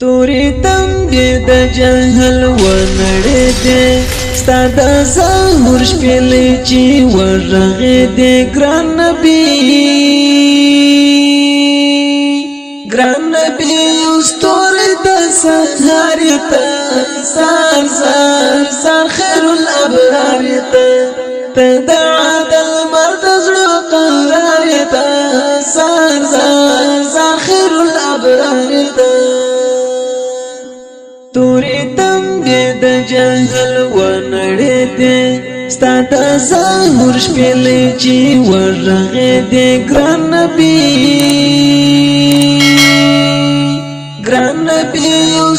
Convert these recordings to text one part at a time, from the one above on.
تورې تمبې د جهل ونړې دې ستا د ظهور شپېلې چې ورغې دې ګران نبي ستورې د سهار ته سار سار سار خیر الابرار ته د عدل مرد زړه قرار ته سار سار سار خیر الابرار ته تورې تمبې د جهل ونړې دې ستا د ظهور شپېلې چې ورغې دې ګران نبي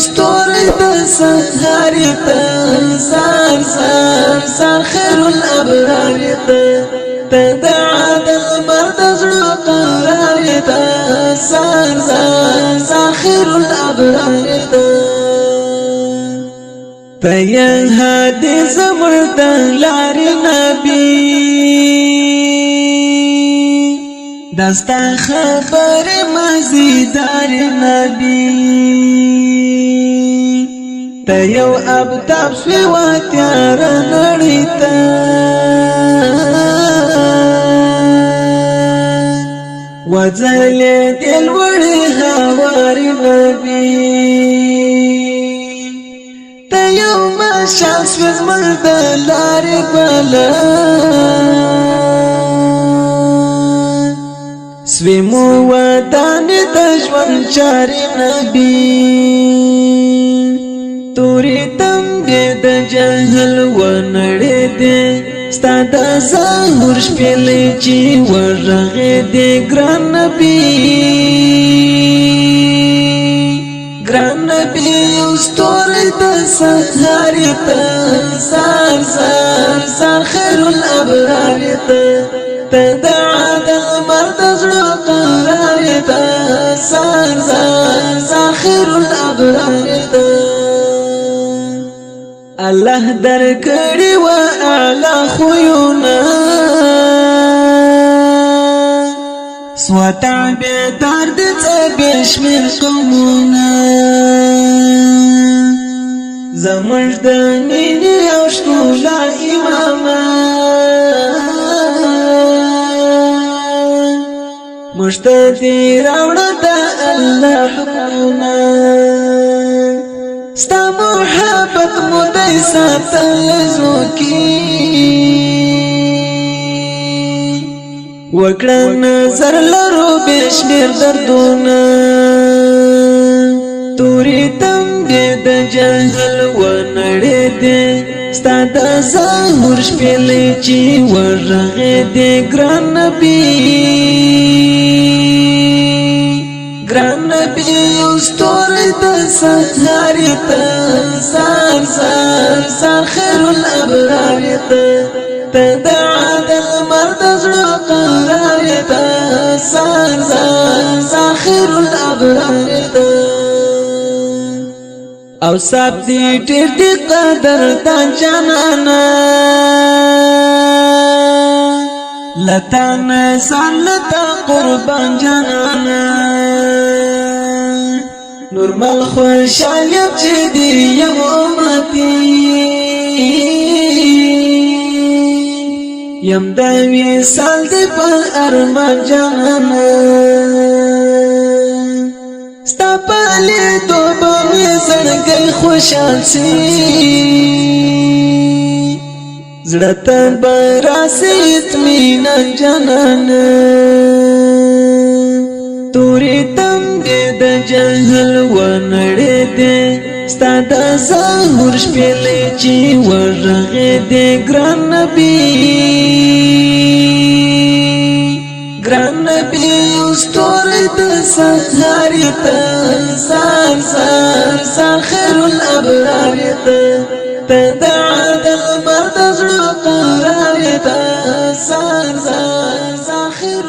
ستورې د سهار ته سار سار سار خیر الابرار ته د عدل مرد زړه قرار ته سار سار سار خیر الابرار ته یا هادي زمر د لارې نبی دستا خبر مزیدار نبی ته یو ابتاب سوی و تیار نړۍ ته وځلې د لوړې هوار نبی ته یو مشال سوی زمر د لارې بلا سوی مو ودان د ژوند چارې نبی تورې تمبې د جهل ونړې دې ستا د ظهور شپېلې چې ورغې دې ګران نبي ستورې د سهار ته سار سار سار خیر الابرار ته د عدل مرد زړه قرار ته سار سار سار خیر الابرار ته الله درکړي و اعلی خویونه سوتا به درد څه بشمیر قومونه زموږ د مینې او ښکلا امامان موږ ته دې راوړه د الله حکمونه ستا محبت مو دی ساتل زوکي وکړه نظر لرو بشمیر دردونه تورې تمبې د جهل ونړې دې ستا د ظهور شپېلې چې ورغې دې ګران نبي ستورې د سهار ته سار سار سار خیر الابرار ته د عدل مرد زړه قرار ته سار سار سار خیر الابرار او سب دې ډېر دې قدر د جانانا لتان سان لتا قربان جانانا نورمال خوشحالیم چې دی یم امتی یم دوی سال دی په ارمان جانانا ستا پالی دو باوی زړګی خوشحال سی زړه براسي اطمینان جانانا تورې تمبې د جهل ونړې دې ستا د ظهور شپېلې چې ورغې دې ګران نبي ستورې د سهار ته سار سار سار خیر الابرار ته د عدل مرد زړه قرار ته سار سار سار خیر